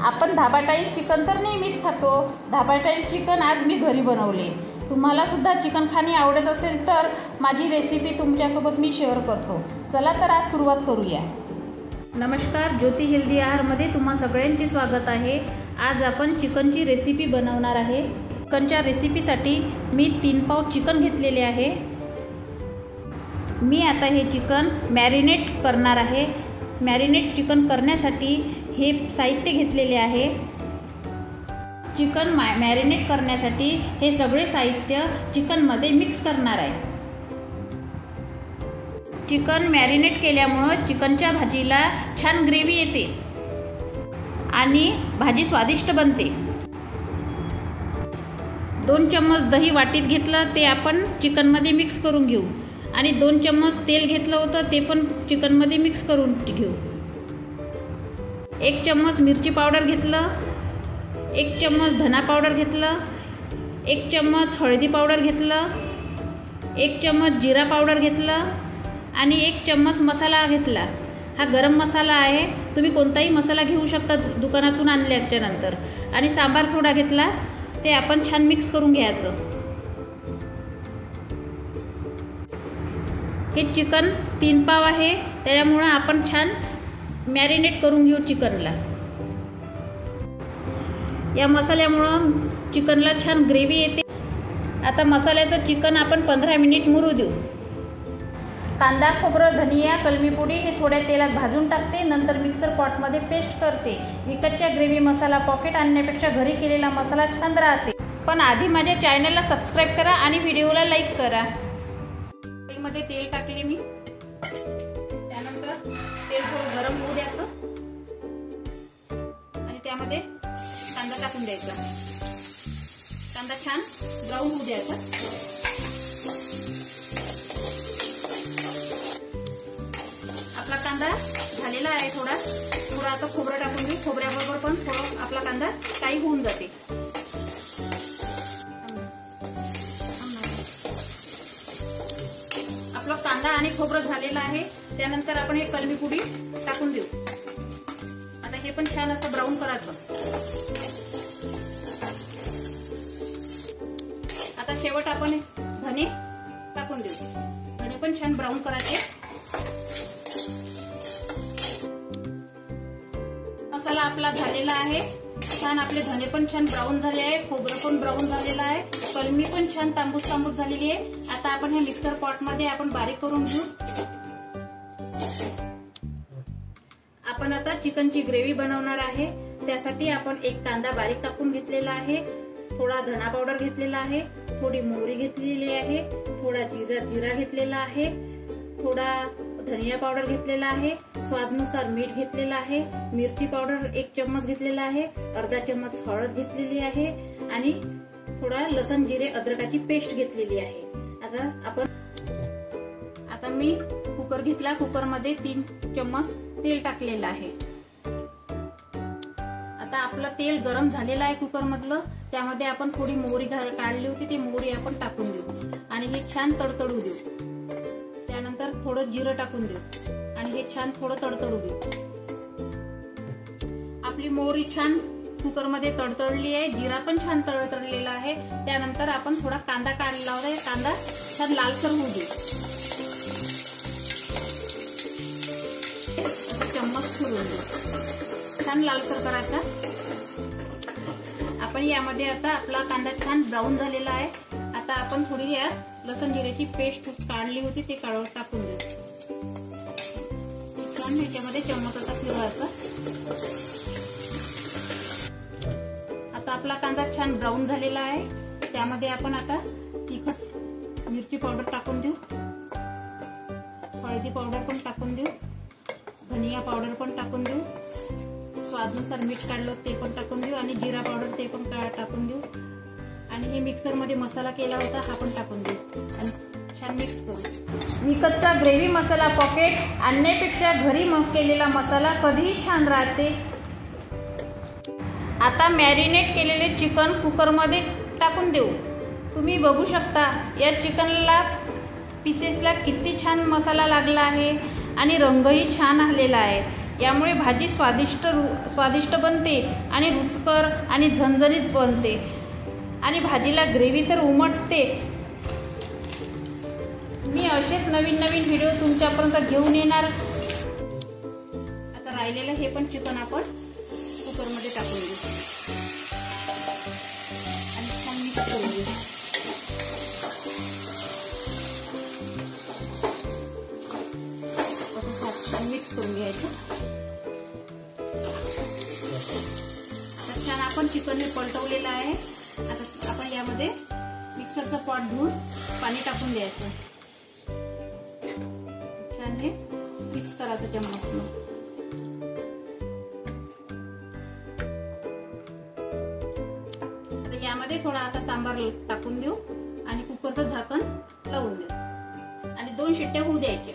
आपण धाबा tiles chicken तर नेहमीच खातो. धाबा टाईल्स चिकन आज मी घरी बनवले. तुम्हाला सुद्धा चिकन खाणे आवडत असेल तर माझी रेसिपी तुमच्यासोबत मी शेअर करतो. चला तर आज सुरुवात करूया. नमस्कार, ज्योती हेल्दी आहारमध्ये तुम्हा सगळ्यांचे स्वागत आहे. आज आपण चिकनची रेसिपी बनवणार आहे. चिकनच्या रेसिपीसाठी मी 3 पाव चिकन घेतलेले आहे. मी आता हे चिकन मॅरिनेट करणार आहे. मॅरिनेट चिकन करण्यासाठी हे साहित्य घेतलेले आहे. चिकन मॅरिनेट करण्यासाठी हे सगळे साहित्य चिकनमध्ये मिक्स करणार आहे. चिकन मॅरिनेट केल्यामुळं चिकनच्या भाजीला छान ग्रेव्ही येते आणि भाजी स्वादिष्ट बनते. 2 चम्मच दही वाटीत घेतलं ते आपण चिकनमध्ये मिक्स करून घेऊ आणि 2 चम्मच तेल घेतलं होतं ते पण चिकनमध्ये मिक्स करून घेऊ. 1 चम्मच मिरची पावडर घेतलं, 1 चम्मच धना पावडर घेतलं, 1 चम्मच हळदी पावडर घेतलं, 1 चम्मच जिरा पावडर घेतलं आणि 1 चम्मच मसाला घेतला. हा गरम मसाला आहे. तुम्ही कोणताही मसाला घेऊ शकता दुकानातून आणल्याच्या नंतर. आणि सांबार थोडा घेतला, ते आपण छान मिक्स करून घ्यायचं. हे चिकन 3 पाव आहे, त्याच्यामुळं आपण छान मॅरिनेट करून घेऊ चिकनला. या मसाल्यामुळं चिकनला छान ग्रेव्ही येते. आता मसाल्याचं चिकन आपण 15 मिनिट मुरू देऊ. कांदा, खोबरं, धनिया, कलमी पोडी हे थोड्या तेलात भाजून टाकते. नंतर मिक्सर पॉटमध्ये पेस्ट करते. विकतच्या ग्रेव्ही मसाला पॉकेट आणण्यापेक्षा घरी केलेला मसाला छान राहते. पण आधी माझ्या चॅनलला सबस्क्राईब करा आणि व्हिडिओला लाईक करा. मध्ये तेल टाकले मी. त्यानंतर तेल थोडं गरम होऊ द्यायचं आणि त्यामध्ये कांदा टाकून द्यायचा. कांदा छान ब्राऊन होऊ द्यायचा. आपला कांदा झालेला आहे. थोडा आता खोबरं टाकून देऊ. खोबऱ्याबरोबर पण थोडं आपला कांदा काही होऊन जाते. आपला कांदा आणि खोबरं झालेला आहे. त्यानंतर आपण हे कलमी पुडी टाकून देऊ. आता हे पण छान असं ब्राऊन करायचं. आता शेवट आपण धने टाकून देऊ. धने पण छान ब्राऊन करायचे. मसाला आपला झालेला आहे. छान आपले धने पण छान ब्राऊन झाले आहे. खोबरं पण ब्राऊन झालेलं आहे. कलमी पण छान तांबूस तांबूस झालेली आहे. आता आपण हे मिक्सर पॉट मध्ये आपण बारीक करून घेऊ. आपण आता चिकनची ग्रेव्ही बनवणार आहे. त्यासाठी आपण 1 कांदा बारीक कापून घेतलेला आहे. थोडा धना पावडर घेतलेला आहे. थोडी मोहरी घेतलेली आहे. थोडा जिरा घेतलेला आहे. थोडा धनिया पावडर घेतलेला आहे. स्वादनुसार मीठ घेतलेला आहे. मिरची पावडर 1 चम्मच घेतलेला आहे. अर्धा चम्मच हळद घेतलेली आहे आणि थोडा लसण जिरे अद्रकाची पेस्ट घेतलेली आहे. आता मी कुकर घेतला. कुकर मध्ये 3 चम्मच तेल टाकलेलं आहे. आता आपलं तेल गरम झालेलं आहे कुकर मधलं. त्यामध्ये आपण थोडी मोहरी काढली होती, ती मोहरी आपण टाकून देऊ आणि हे छान तडतडू देऊ. त्यानंतर थोडं जिरं टाकून देऊ आणि हे छान थोडं तडतडू देऊ. आपली मोहरी छान कुकर मध्ये तडतडली आहे. जिरा पण छान तडतडलेला आहे. त्यानंतर आपण थोडा कांदा काढला होता. कांदा छान लालसर होऊ देऊ. चम्मच फिरवून देऊ. छान लालसर करायचा. आपण यामध्ये आता आपला कांदा छान ब्राऊन झालेला आहे. आता आपण थोडी यात लसण जिऱ्याची पेस्ट काढली होती ते टाकून देऊ. छान ह्याच्यामध्ये चम्मच असा फिरवायचा. आता आपला कांदा छान ब्राऊन झालेला आहे. त्यामध्ये आपण आता तिखट मिरची पावडर टाकून देऊ. हळदी पावडर पण टाकून देऊ. धनिया पावडर पण टाकून देऊ. स्वादनुसार मीठ काढलं ते पण टाकून देऊ आणि जिरा पावडर ते पण टाकून देऊ. आणि हे मिक्सर मध्ये मसाला केला होता हा पण टाकून देऊ आणि छान मिक्स करू. विकतचा ग्रेव्ही मसाला पॉकेट आणण्यापेक्षा घरी केलेला मसाला कधीही छान राहते. आता मॅरिनेट केलेले चिकन कुकरमध्ये टाकून देऊ. तुम्ही बघू शकता या चिकनला पीसेसला किती छान मसाला लागला आहे आणि रंगही छान आलेला आहे. यामुळे भाजी स्वादिष्ट बनते आणि रुचकर आणि झणझणीत बनते आणि भाजीला ग्रेव्ही तर उमटतेच. मी असेच नवीन व्हिडिओ तुमच्यापर्यंत घेऊन येणार. आता राहिलेलं हे पण चिकन आपण कुकरमध्ये टाकून घेऊ आणि छान मिक्स करून घेऊ. असं मिक्स करून घ्यायचं. छान आपण चिकन हे पलटवलेलं आहे. आता आपण यामध्ये मिक्सरचा पॉट धुवून पाणी टाकून द्यायचं. छान हे मिक्स करायचं चम्मचनं. आता यामध्ये थोडा असा सांबार टाकून देऊ आणि कुकरचं झाकण लावून देऊ आणि 2 शिट्ट्या होऊ द्यायच्या.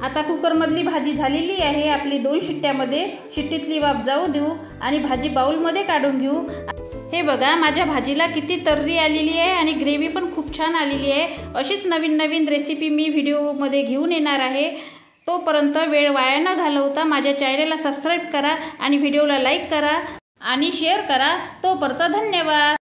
आता कुकरमधली भाजी झालेली आहे. आपली 2 शिट्ट्यामध्ये शिट्टीतली वाफ जाऊ देऊ आणि भाजी बाउलमध्ये काढून घेऊ. हे बघा माझ्या भाजीला किती तर्री आलेली आहे आणि ग्रेव्ही पण खूप छान आलेली आहे. अशीच नवीन रेसिपी मी व्हिडिओमध्ये घेऊन येणार आहे. तोपर्यंत वेळ वाया न घालवता माझ्या चॅनलला सबस्क्राईब करा आणि व्हिडिओला लाईक करा आणि शेअर करा. तोपर्यंत धन्यवाद.